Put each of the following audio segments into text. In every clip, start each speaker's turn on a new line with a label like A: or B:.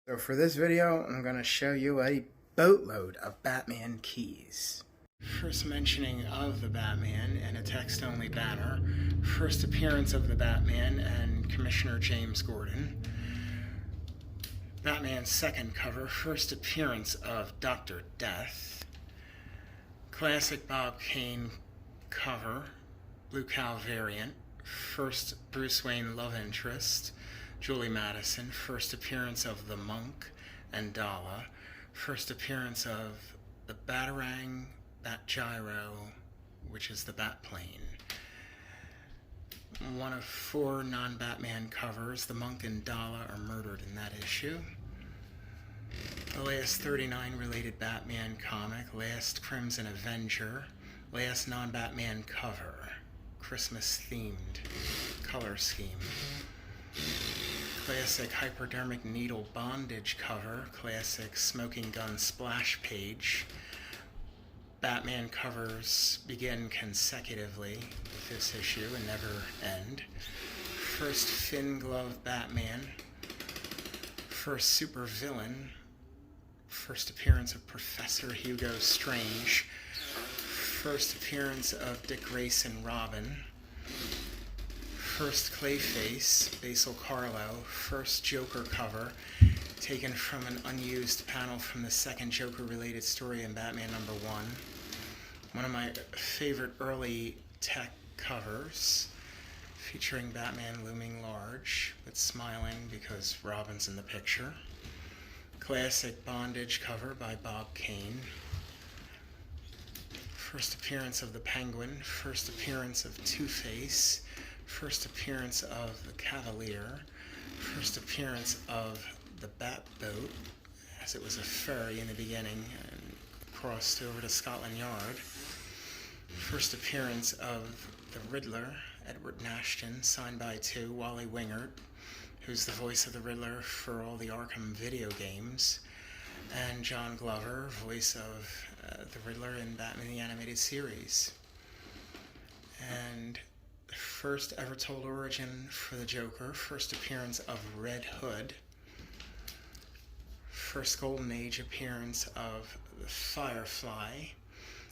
A: So for this video, I'm going to show you a boatload of Batman keys. First mentioning of the Batman and a text-only banner. First appearance of the Batman and Commissioner James Gordon. Batman's second cover, first appearance of Dr. Death. Classic Bob Kane cover, Blue Cow variant. First Bruce Wayne love interest, Julie Madison. First appearance of the Monk and Dala. First appearance of the Batarang, Bat Gyro, which is the Batplane. One of 4 non-Batman covers. The Monk and Dala are murdered in that issue. The last 39 related Batman comic. Last Crimson Avenger. Last non-Batman cover. Christmas themed color scheme. Classic hypodermic needle bondage cover. Classic smoking gun splash page. Batman covers begin consecutively with this issue and never end. First Finn Glove Batman. First super villain. First appearance of Professor Hugo Strange. First appearance of Dick Grayson Robin. First Clayface, Basil Carlo. First Joker cover, taken from an unused panel from the second Joker-related story in Batman #1. One of my favorite early tech covers, featuring Batman looming large, but smiling because Robin's in the picture. Classic bondage cover by Bob Kane. First appearance of the Penguin. First appearance of Two-Face. First appearance of the Cavalier. First appearance of the Batboat, as it was a ferry in the beginning and crossed over to Scotland Yard. First appearance of the Riddler, Edward Nashton, signed by Wally Wingert, who's the voice of the Riddler for all the Arkham video games, and John Glover, voice of the Riddler in Batman the Animated Series. And the first ever told origin for the Joker, first appearance of Red Hood. First Golden Age appearance of the Firefly,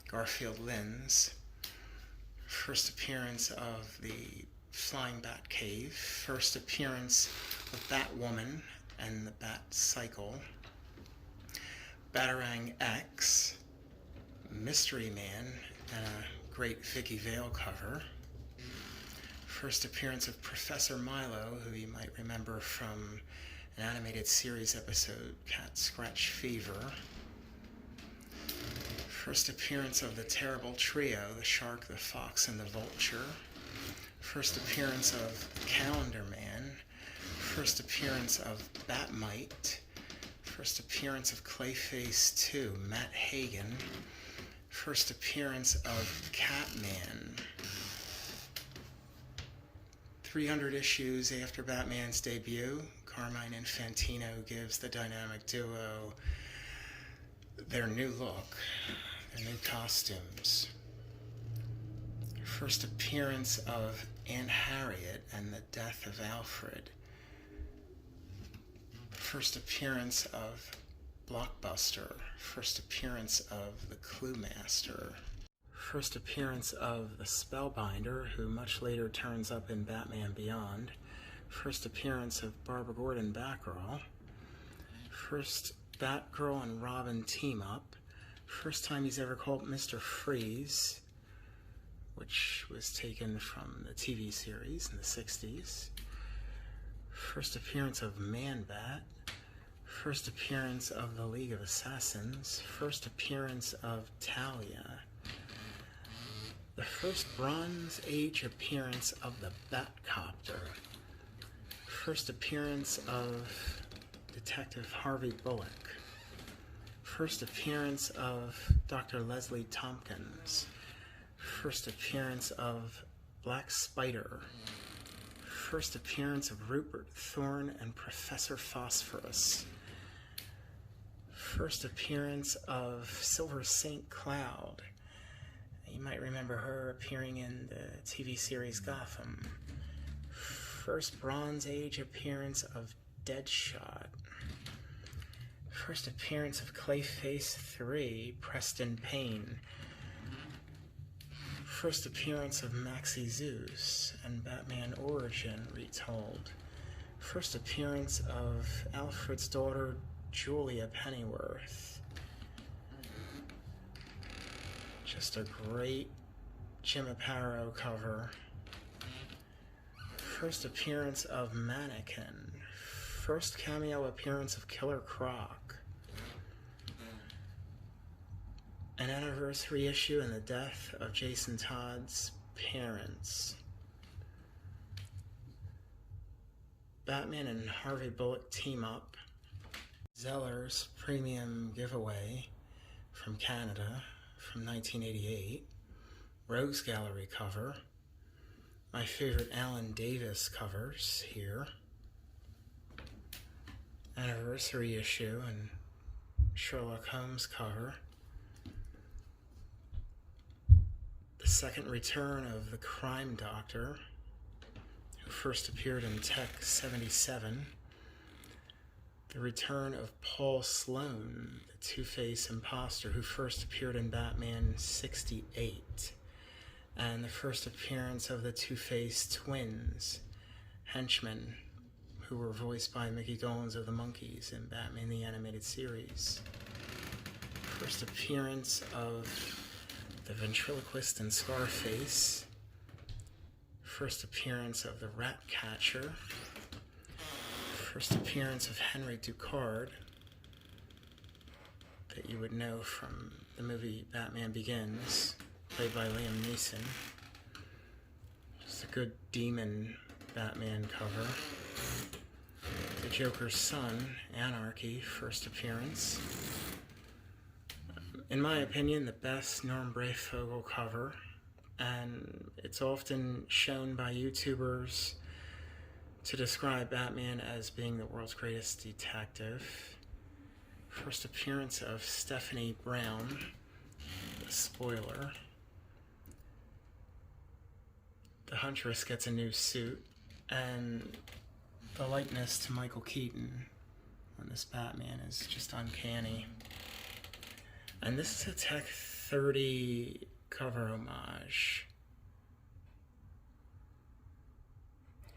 A: Garfield Linz. First appearance of the Flying Bat Cave. First appearance of Batwoman and the Bat Cycle. Batarang X. Mystery Man and a great Vicky Vale cover. First appearance of Professor Milo, who you might remember from an animated series episode, Cat Scratch Fever. First appearance of the Terrible Trio, the Shark, the Fox, and the Vulture. First appearance of Calendar Man. First appearance of Batmite. First appearance of Clayface 2, Matt Hagen. First appearance of Catman. 300 issues after Batman's debut, Carmine Infantino gives the dynamic duo their new look, their new costumes. First appearance of Aunt Harriet and the death of Alfred. First appearance of Blockbuster. First appearance of the Clue Master. First appearance of the Spellbinder, who much later turns up in Batman Beyond. First appearance of Barbara Gordon Batgirl. First Batgirl and Robin team up. First time he's ever called Mr. Freeze, which was taken from the TV series in the 60s. First appearance of Man-Bat. First appearance of the League of Assassins. First appearance of Talia. The first Bronze Age appearance of the Batcopter. First appearance of Detective Harvey Bullock. First appearance of Dr. Leslie Tompkins. First appearance of Black Spider. First appearance of Rupert Thorne and Professor Phosphorus. First appearance of Silver St. Cloud. You might remember her appearing in the TV series Gotham. First Bronze Age appearance of Deadshot. First appearance of Clayface 3, Preston Payne. First appearance of Maxie Zeus and Batman Origin retold. First appearance of Alfred's daughter, Julia Pennyworth. Just a great Jim Aparo cover. First appearance of Mannequin. First cameo appearance of Killer Croc. An anniversary issue in the death of Jason Todd's parents. Batman and Harvey Bullock team up. Zeller's premium giveaway from Canada from 1988. Rogues Gallery cover. My favorite Alan Davis covers here. Anniversary issue and Sherlock Holmes cover. The second return of the Crime Doctor, who first appeared in Tech 77. The return of Paul Sloan, the Two-Face imposter, who first appeared in Batman 68. And the first appearance of the Two-Face twins, henchmen, who were voiced by Mickey Dolenz of the Monkees in Batman the Animated Series. First appearance of the ventriloquist in Scarface. First appearance of the Ratcatcher. First appearance of Henry Ducard, that you would know from the movie Batman Begins, played by Liam Neeson. Just a good demon Batman cover. The Joker's son, Anarchy, first appearance. In my opinion, the best Norm Breyfogle cover, and it's often shown by YouTubers to describe Batman as being the world's greatest detective. First appearance of Stephanie Brown, a spoiler. The Huntress gets a new suit, and the likeness to Michael Keaton on this Batman is just uncanny. And this is a Tech 30 cover homage.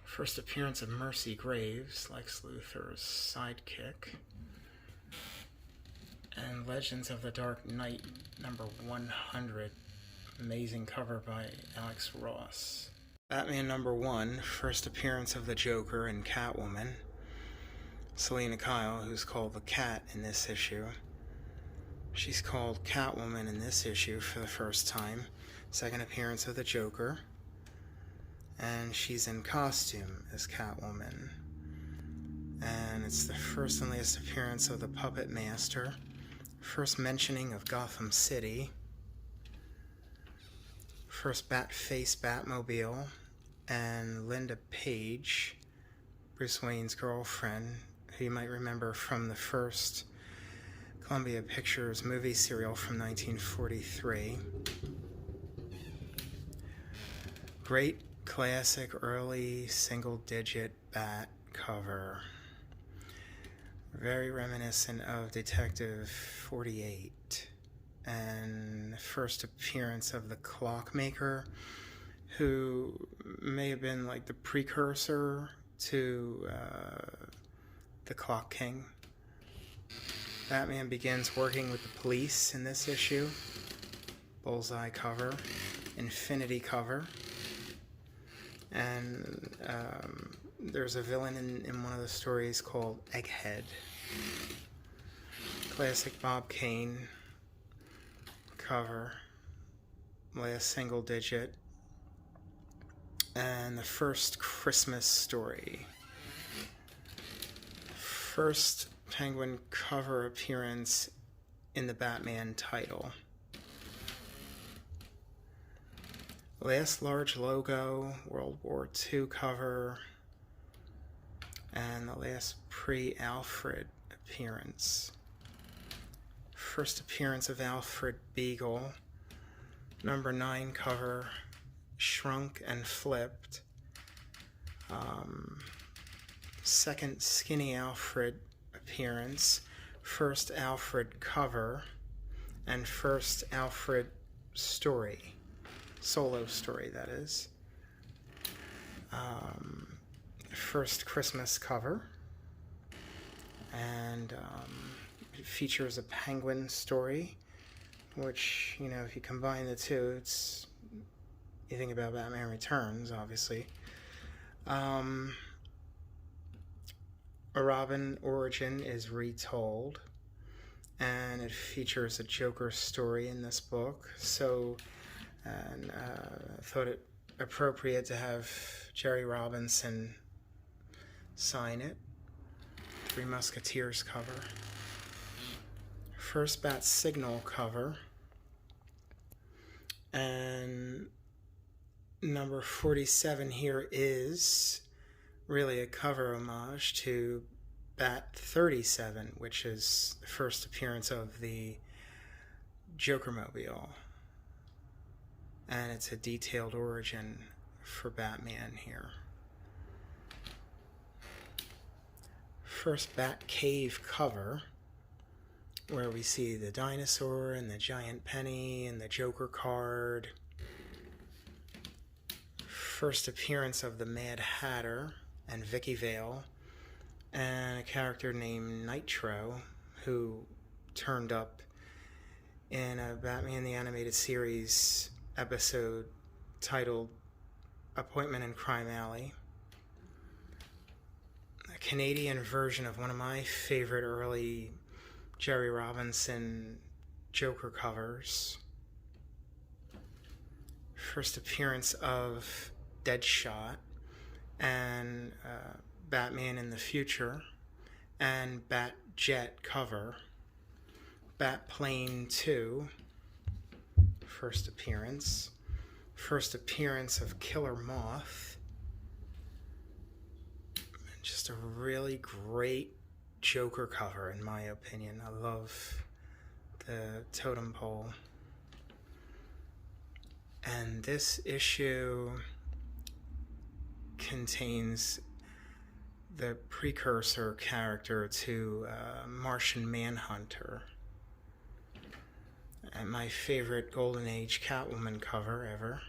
A: First appearance of Mercy Graves, Lex Luthor's sidekick. And Legends of the Dark Knight, number 100. Amazing cover by Alex Ross. Batman number 1, first appearance of the Joker and Catwoman. Selina Kyle, who's called the Cat in this issue. She's called Catwoman in this issue for the first time. Second appearance of the Joker. And she's in costume as Catwoman. And it's the first and last appearance of the Puppet Master. First mentioning of Gotham City. First Batface Batmobile. And Linda Page, Bruce Wayne's girlfriend, who you might remember from the first Columbia Pictures movie serial from 1943. Great classic early single-digit Bat cover. Very reminiscent of Detective 48. And the first appearance of the Clockmaker, who may have been like the precursor to the Clock King. Batman begins working with the police in this issue. Bullseye cover, Infinity cover, and there's a villain in one of the stories called Egghead. Classic Bob Kane cover, last single digit, and the first Christmas story. First Penguin cover appearance in the Batman title. Last large logo, World War II cover, and the last pre-Alfred appearance. First appearance of Alfred Beagle, number 9 cover, shrunk and flipped. Second Skinny Alfred appearance, first Alfred cover, and first Alfred story, solo story that is. First Christmas cover, and it features a Penguin story, which, you know, if you combine the two, it's, you think about Batman Returns, obviously. A Robin origin is retold, and it features a Joker story in this book, so I thought it appropriate to have Jerry Robinson sign it. Three Musketeers cover. First Bat Signal cover. And number 47 here is really a cover homage to Bat 37, which is the first appearance of the Jokermobile. And it's a detailed origin for Batman here. First Bat Cave cover, where we see the dinosaur and the giant penny and the Joker card. First appearance of the Mad Hatter and Vicky Vale, and a character named Nitro, who turned up in a Batman the Animated Series episode titled Appointment in Crime Alley. A Canadian version of one of my favorite early Jerry Robinson Joker covers. First appearance of Deadshot and Batman in the Future, and Batjet cover. Batplane 2, first appearance. First appearance of Killer Moth. Just a really great Joker cover, in my opinion. I love the totem pole. And this issue contains the precursor character to Martian Manhunter, and my favorite Golden Age Catwoman cover ever.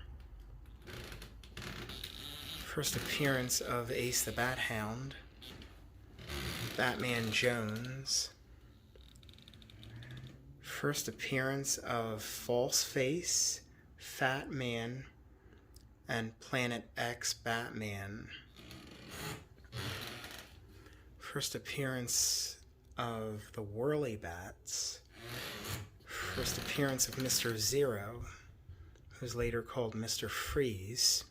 A: First appearance of Ace the Bat Hound, Batman Jones. First appearance of False Face, Fat Man, and Planet X Batman. First appearance of the Whirly Bats. First appearance of Mr. Zero, who's later called Mr. Freeze.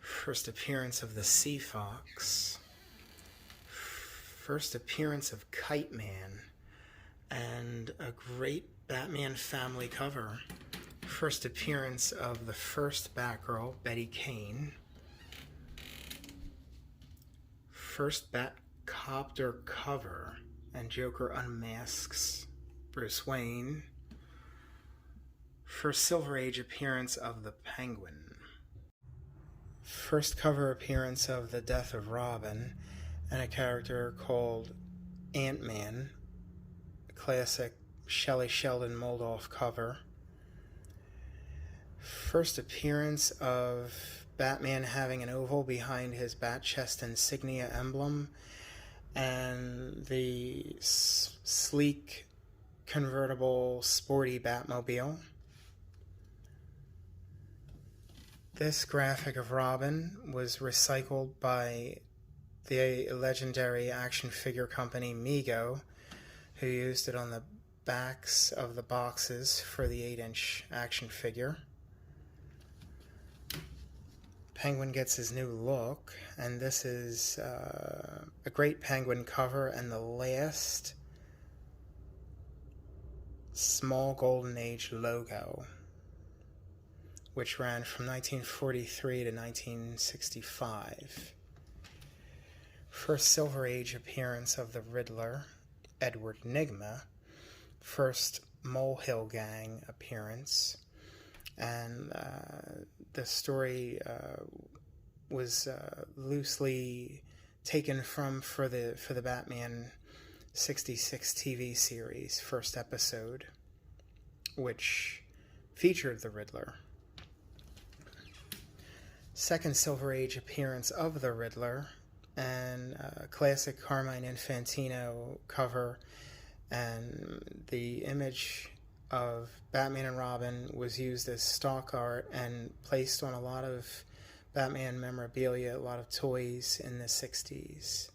A: First appearance of the Sea Fox. First appearance of Kite Man, and a great Batman family cover. First appearance of the first Batgirl, Betty Kane. First Batcopter cover, and Joker unmasks Bruce Wayne. First Silver Age appearance of the Penguin. First cover appearance of The Death of Robin, and a character called Ant-Man, a classic Shelley Sheldon Moldoff cover. First appearance of Batman having an oval behind his bat chest insignia emblem, and the sleek, convertible, sporty Batmobile. This graphic of Robin was recycled by the legendary action figure company Mego, who used it on the backs of the boxes for the 8-inch action figure. Penguin gets his new look, and this is a great Penguin cover and the last small Golden Age logo, which ran from 1943 to 1965. First Silver Age appearance of the Riddler, Edward Nygma. First Molehill Gang appearance, and the story was loosely taken from for the Batman '66 TV series first episode, which featured the Riddler. Second Silver Age appearance of the Riddler, and a classic Carmine Infantino cover, and the image of Batman and Robin was used as stock art and placed on a lot of Batman memorabilia, a lot of toys in the 60s.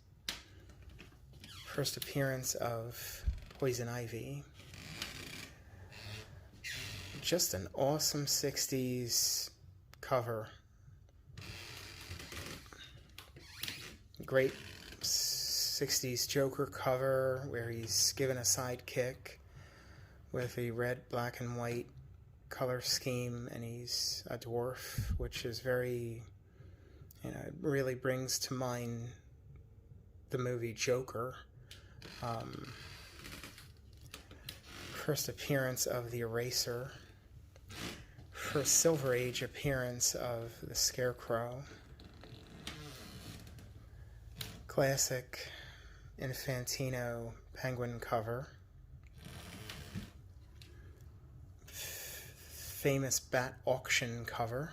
A: First appearance of Poison Ivy. Just an awesome 60s cover. Great 60s Joker cover where he's given a sidekick with a red, black, and white color scheme, and he's a dwarf, which is very, it really brings to mind the movie Joker. First appearance of the Eraser. First Silver Age appearance of the Scarecrow. Classic Infantino Penguin cover. Famous Bat Auction cover,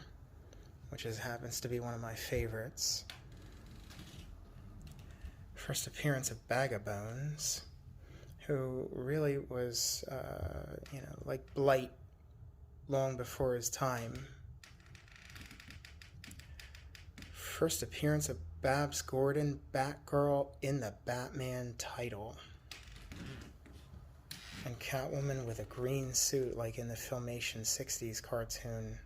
A: which happens to be one of my favorites. First appearance of Bag of Bones, who really was, like Blight long before his time. First appearance of Babs Gordon, Batgirl in the Batman title. And Catwoman with a green suit like in the Filmation 60s cartoon.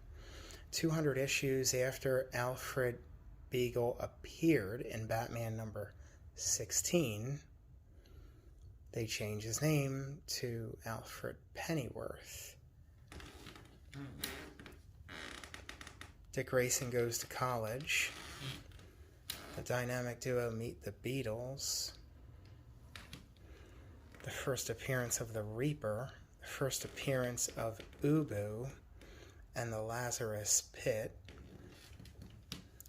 A: 200 issues after Alfred Beagle appeared in Batman number 16, they changed his name to Alfred Pennyworth. Dick Grayson Goes to College. The dynamic duo meet the Beatles. The first appearance of the Reaper. The first appearance of Ubu and the Lazarus Pit.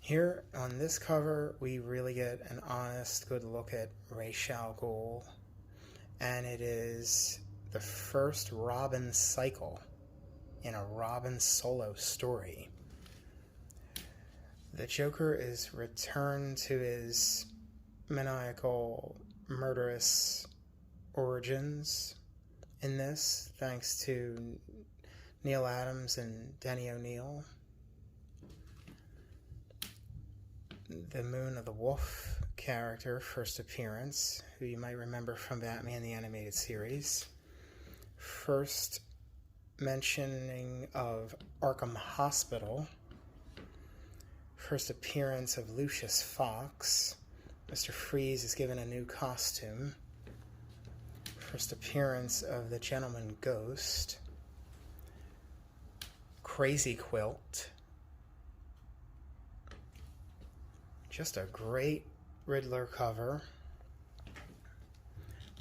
A: Here on this cover, we really get an honest, good look at Ra's al Ghul, and it is the first Robin cycle in a Robin solo story. The Joker is returned to his maniacal, murderous origins in this, thanks to Neil Adams and Denny O'Neil. The Moon of the Wolf character, first appearance, who you might remember from Batman the Animated Series. First mentioning of Arkham Hospital. First appearance of Lucius Fox. Mr. Freeze is given a new costume. First appearance of the Gentleman Ghost. Crazy Quilt. Just a great Riddler cover.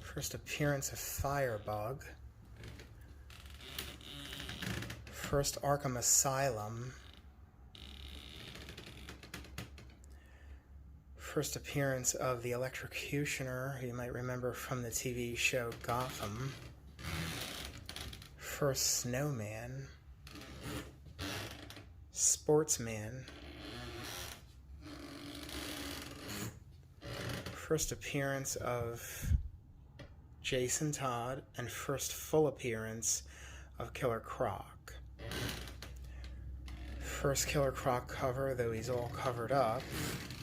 A: First appearance of Firebug. First Arkham Asylum. First appearance of the Electrocutioner, who you might remember from the TV show Gotham. First Snowman. Sportsman. First appearance of Jason Todd, and first full appearance of Killer Croc. First Killer Croc cover, though he's all covered up.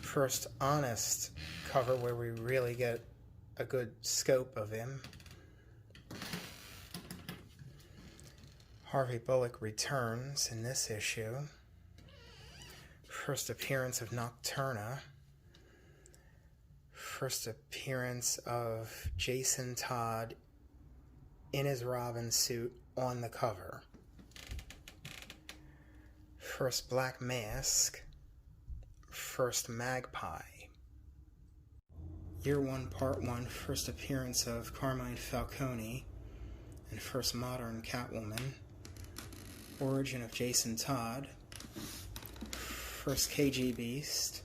A: First honest cover where we really get a good scope of him. Harvey Bullock returns in this issue. First appearance of Nocturna. First appearance of Jason Todd in his Robin suit on the cover. First Black Mask. First Magpie. Year 1, Part 1, first appearance of Carmine Falcone, and first modern Catwoman. Origin of Jason Todd. First KG Beast.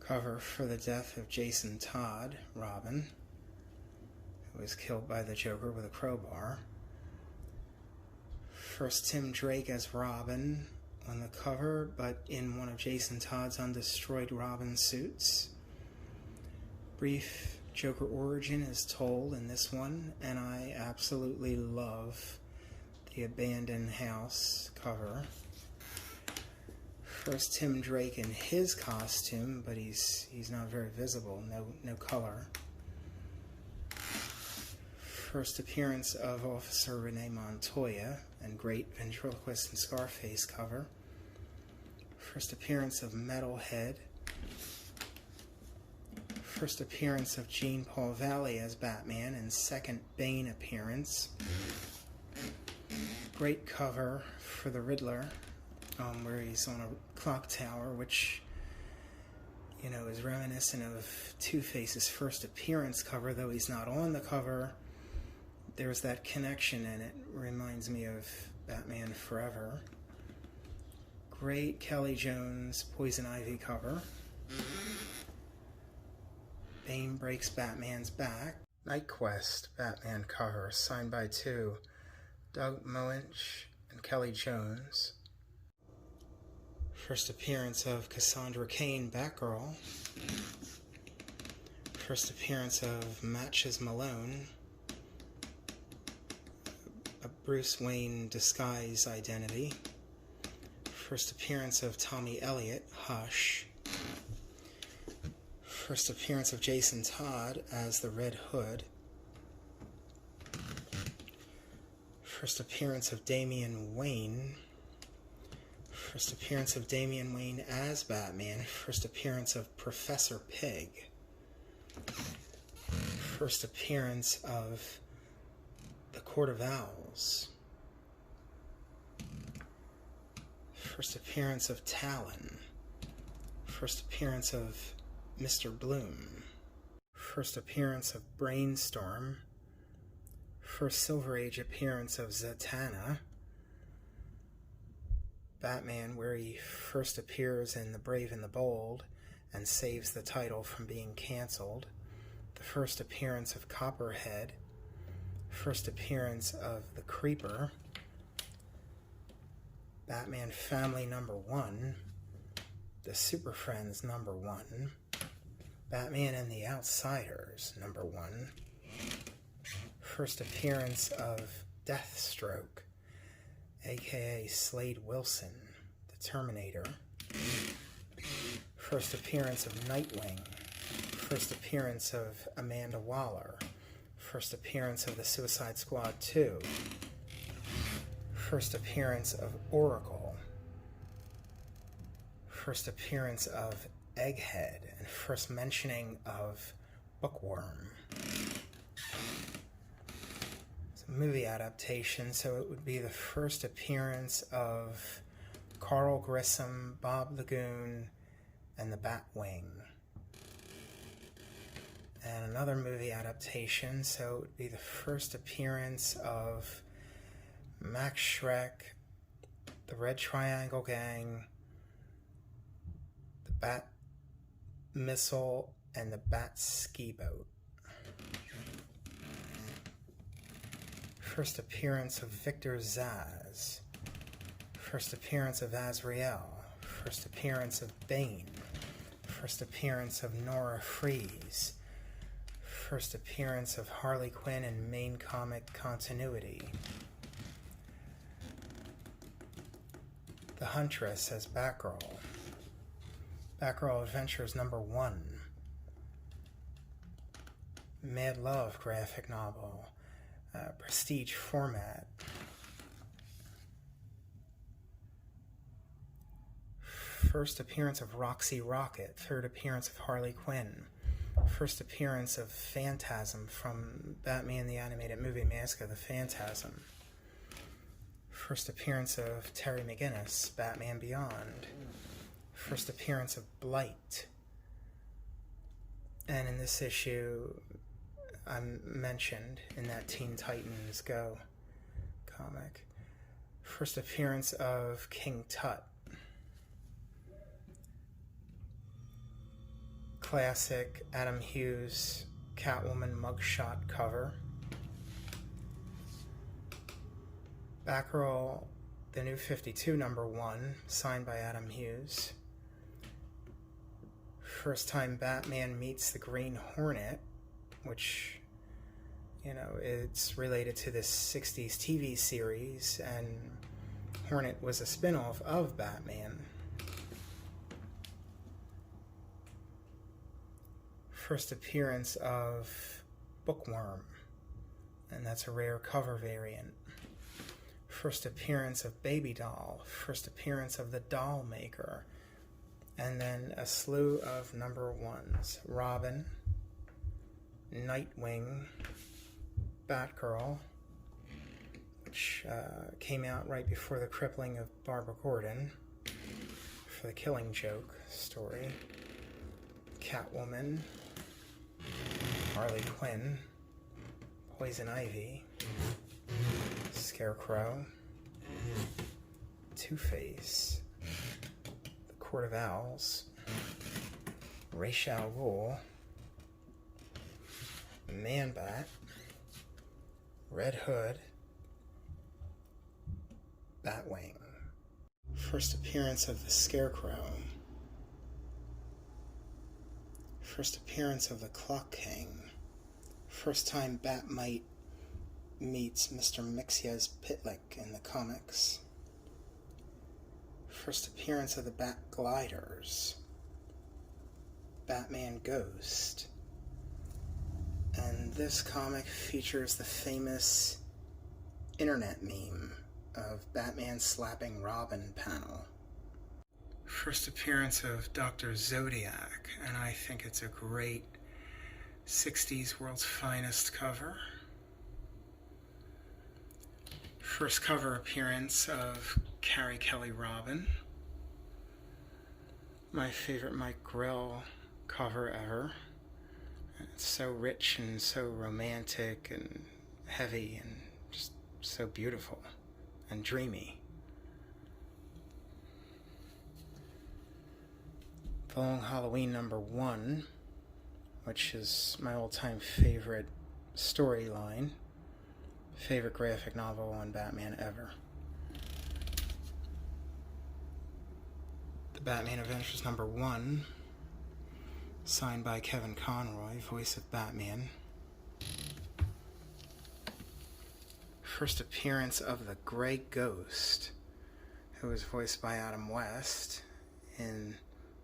A: cover for the death of Jason Todd, Robin, who was killed by the Joker with a crowbar. First Tim Drake as Robin on the cover, but in one of Jason Todd's undestroyed Robin suits. Brief Joker origin is told in this one, and I absolutely love the abandoned house cover. First Tim Drake in his costume, but he's not very visible, no color. First appearance of Officer Renee Montoya and Great Ventriloquist and Scarface cover. First appearance of Metalhead. First appearance of Jean Paul Valley as Batman and second Bane appearance. Great cover for the Riddler, where he's on a clock tower, which, you know, is reminiscent of Two-Face's first appearance cover, though he's not on the cover. There's that connection, and it reminds me of Batman Forever. Great Kelly Jones Poison Ivy cover. Bane breaks Batman's back. Night Quest Batman cover, signed by two, Doug Moench and Kelly Jones. First appearance of Cassandra Cain, Batgirl. First appearance of Matches Malone, a Bruce Wayne disguise identity. First appearance of Tommy Elliott, Hush. First appearance of Jason Todd as the Red Hood. First appearance of Damian Wayne. First appearance of Damian Wayne as Batman. First appearance of Professor Pig. First appearance of the Court of Owls. First appearance of Talon. First appearance of Mr. Bloom. First appearance of Brainstorm. First Silver Age appearance of Zatanna. Batman, where he first appears in The Brave and the Bold and saves the title from being cancelled. The first appearance of Copperhead. First appearance of the Creeper. Batman Family #1. The Super Friends #1. Batman and the Outsiders #1. First appearance of Deathstroke, aka Slade Wilson, the Terminator. First appearance of Nightwing. First appearance of Amanda Waller. First appearance of the Suicide Squad 2. First appearance of Oracle. First appearance of Egghead, and first mentioning of Bookworm. It's a movie adaptation, so it would be the first appearance of Carl Grissom, Bob Lagoon, and the Batwing. And another movie adaptation, so it would be the first appearance of Max Schreck, the Red Triangle Gang, the Bat Missile, and the Bat Ski Boat. First appearance of Victor Zsasz. First appearance of Azrael. First appearance of Bane. First appearance of Nora Freeze. First appearance of Harley Quinn in main comic continuity. The Huntress as Batgirl. Batgirl Adventures #1. Mad Love graphic novel. Prestige format. First appearance of Roxy Rocket. Third appearance of Harley Quinn. First appearance of Phantasm from Batman the Animated Movie, Mask of the Phantasm. First appearance of Terry McGinnis, Batman Beyond. First appearance of Blight. And in this issue, I'm mentioned in that Teen Titans Go comic. First appearance of King Tut. classic Adam Hughes Catwoman mugshot cover. Batgirl, the New 52 #1, signed by Adam Hughes. First time Batman meets the Green Hornet, which, it's related to this 60s TV series, and Hornet was a spin-off of Batman. First appearance of Bookworm, and that's a rare cover variant. First appearance of Baby Doll, first appearance of the Doll Maker, and then a slew of #1s. Robin, Nightwing, Batgirl, which came out right before the crippling of Barbara Gordon for the Killing Joke story. Catwoman, Harley Quinn, Poison Ivy, Scarecrow, Two-Face, the Court of Owls, Ra's al Ghul, Man-Bat, Red Hood, Batwing. First appearance of the Scarecrow. First appearance of the Clock King. First time Batmite meets Mr. Mxyzptlk in the comics. First appearance of the Bat Gliders. Batman Ghost. And this comic features the famous internet meme of Batman slapping Robin panel. First appearance of Dr. Zodiac, and I think it's a great 60s World's Finest cover. First cover appearance of Carrie Kelly Robin. My favorite Mike Grell cover ever. It's so rich and so romantic and heavy and just so beautiful and dreamy. The Long Halloween #1, which is my all-time favorite storyline, favorite graphic novel on Batman ever. The Batman Adventures #1, signed by Kevin Conroy, voice of Batman. First appearance of the Grey Ghost, who was voiced by Adam West in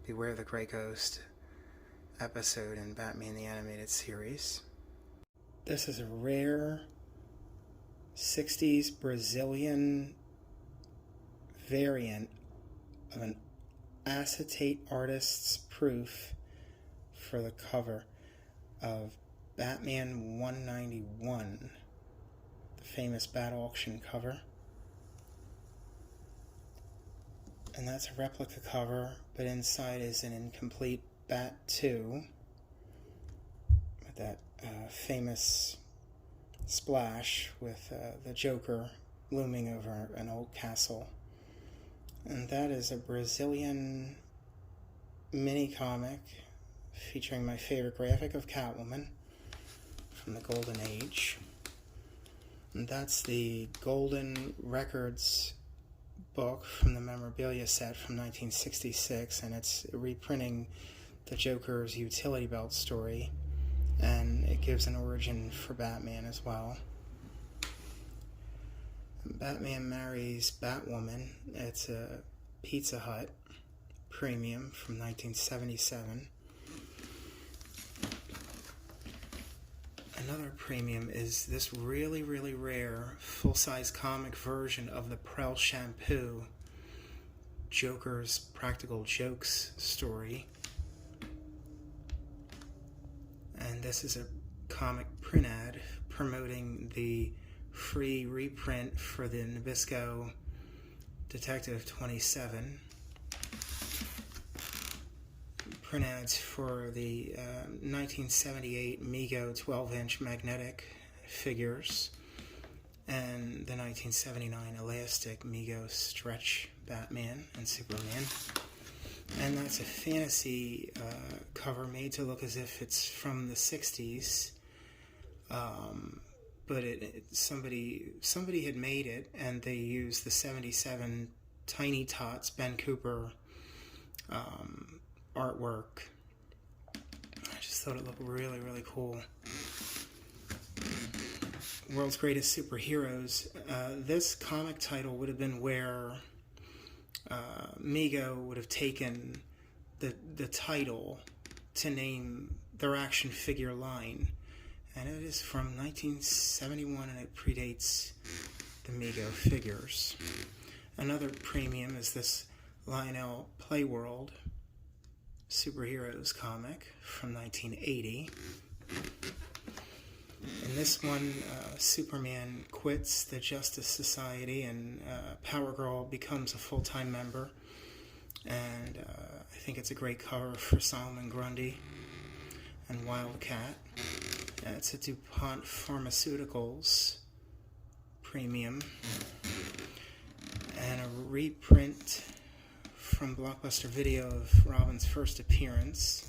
A: Beware the Grey Ghost episode in Batman the Animated Series. This is a rare 60s Brazilian variant of an acetate artist's proof for the cover of Batman 191, the famous Bat Auction cover. And that's a replica cover, but inside is an incomplete Bat 2 with that famous splash with the Joker looming over an old castle. And that is a Brazilian mini comic featuring my favorite graphic of Catwoman from the Golden Age. And that's the Golden Records book from the memorabilia set from 1966, and it's reprinting the Joker's utility belt story, and it gives an origin for Batman as well. Batman Marries Batwoman. It's a Pizza Hut premium from 1977. Another premium is this really, really rare full-size comic version of the Prel Shampoo Joker's Practical Jokes story. And this is a comic print ad promoting the free reprint for the Nabisco Detective 27. Print ads for the 1978 Mego 12-inch magnetic figures and the 1979 Elastic Mego stretch Batman and Superman. And that's a fantasy cover made to look as if it's from the 60s. But somebody had made it, and they used the 77 Tiny Tots Ben Cooper artwork. I just thought it looked really, really cool. World's Greatest Superheroes. This comic title would have been where Mego would have taken the title to name their action figure line. And it is from 1971, and it predates the Mego figures. Another premium is this Lionel Playworld Superheroes comic from 1980. In this one, Superman quits the Justice Society, and Power Girl becomes a full-time member. And I think it's a great cover for Solomon Grundy and Wildcat. It's a DuPont Pharmaceuticals premium. And a reprint from Blockbuster Video of Robin's first appearance.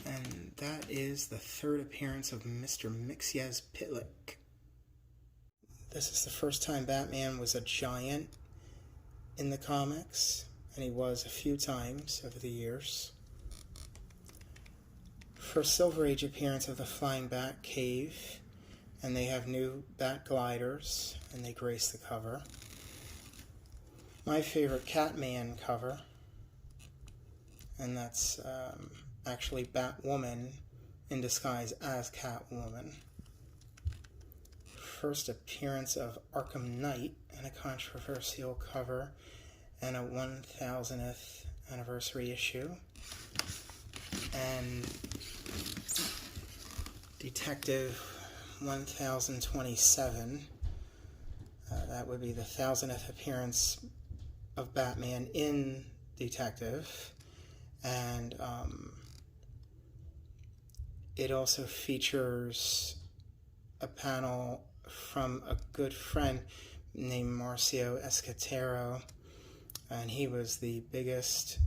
A: And that is the third appearance of Mr. Mxyzptlk. This is the first time Batman was a giant in the comics, and he was a few times over the years. First Silver Age appearance of the Flying Bat Cave, and they have new Bat gliders, and they grace the cover. My favorite Catman cover, and that's actually Batwoman in disguise as Catwoman. First appearance of Arkham Knight, and a controversial cover, and a 1000th anniversary issue. And Detective 1027, that would be the 1000th appearance of Batman in Detective. And it also features a panel from a good friend named Marcio Escatero, and he was the biggest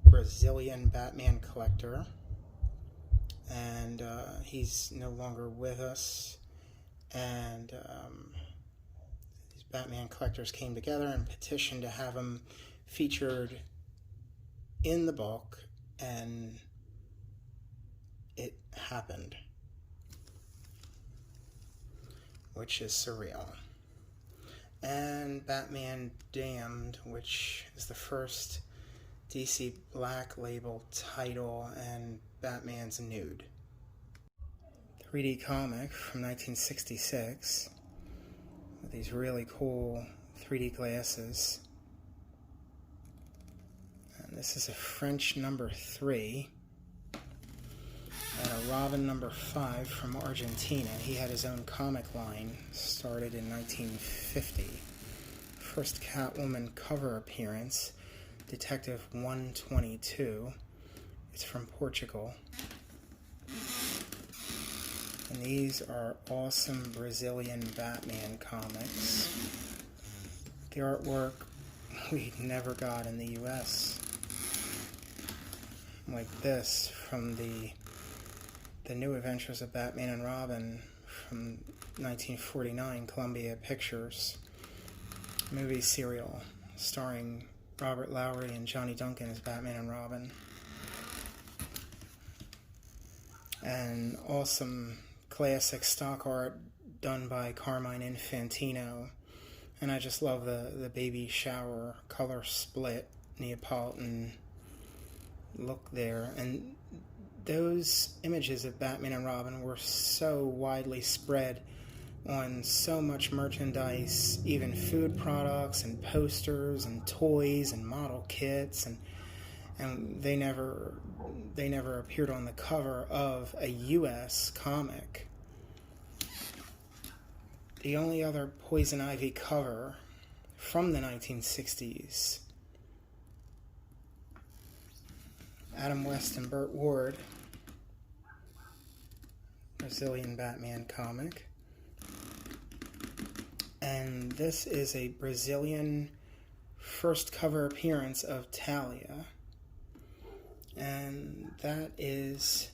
A: Brazilian Batman collector, and he's no longer with us. And these Batman collectors came together and petitioned to have him featured in the book, and it happened, which is surreal. And Batman Damned, which is the first DC Black Label title, and Batman's nude. 3D comic from 1966 with these really cool 3D glasses. And this is a French number 3 and a Robin number 5 from Argentina. He had his own comic line, started in 1950. First Catwoman cover appearance, Detective 122. It's from Portugal. And these are awesome Brazilian Batman comics. The artwork we never got in the US. Like this from the New Adventures of Batman and Robin from 1949, Columbia Pictures. Movie serial starring Robert Lowry and Johnny Duncan as Batman and Robin. And awesome classic stock art done by Carmine Infantino. And I just love the baby shower color split Neapolitan look there. And those images of Batman and Robin were so widely spread on so much merchandise, even food products and posters and toys and model kits, and they never appeared on the cover of a US comic. The only other Poison Ivy cover from the 1960s, Adam West and Burt Ward, Brazilian Batman comic. And this is a Brazilian first cover appearance of Talia, and that is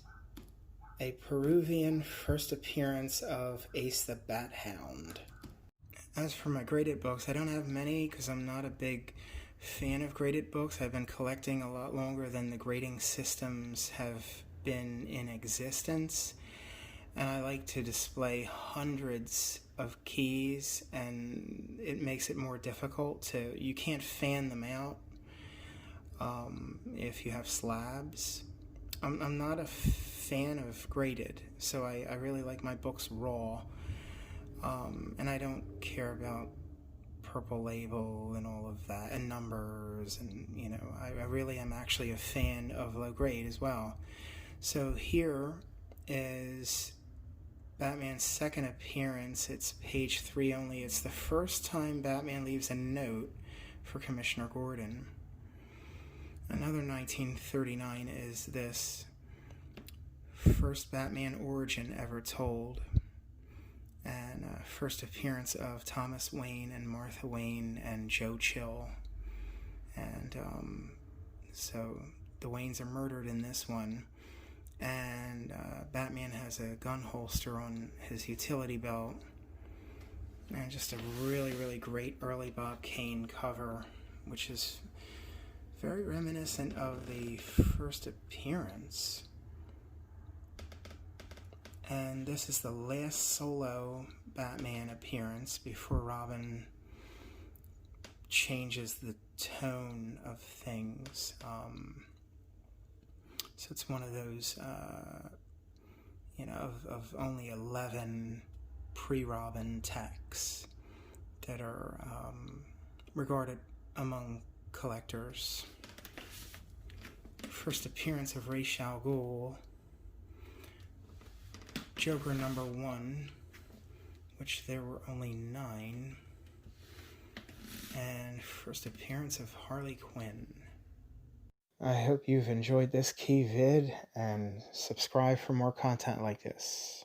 A: a Peruvian first appearance of Ace the Bat Hound. As for my graded books, I don't have many because I'm not a big fan of graded books. I've been collecting a lot longer than the grading systems have been in existence, and I like to display hundreds of keys, and it makes it more difficult to, you can't fan them out if you have slabs. I'm not a fan of graded, so I really like my books raw, and I don't care about purple label and all of that, and numbers, and you know, I really am actually a fan of low grade as well. So here is Batman's second appearance. It's page 3 only. It's the first time Batman leaves a note for Commissioner Gordon. Another 1939 is this: first Batman origin ever told, and first appearance of Thomas Wayne and Martha Wayne and Joe Chill. And so the Waynes are murdered in this one, and Batman has a gun holster on his utility belt, and just a really, really great early Bob Kane cover, which is very reminiscent of the first appearance. And this is the last solo Batman appearance before Robin changes the tone of things. So it's one of those, of only 11 pre-Robin texts that are regarded among collectors. First appearance of Ra's al Ghul, Joker #1, which there were only 9, and first appearance of Harley Quinn. I hope you've enjoyed this key vid, and subscribe for more content like this.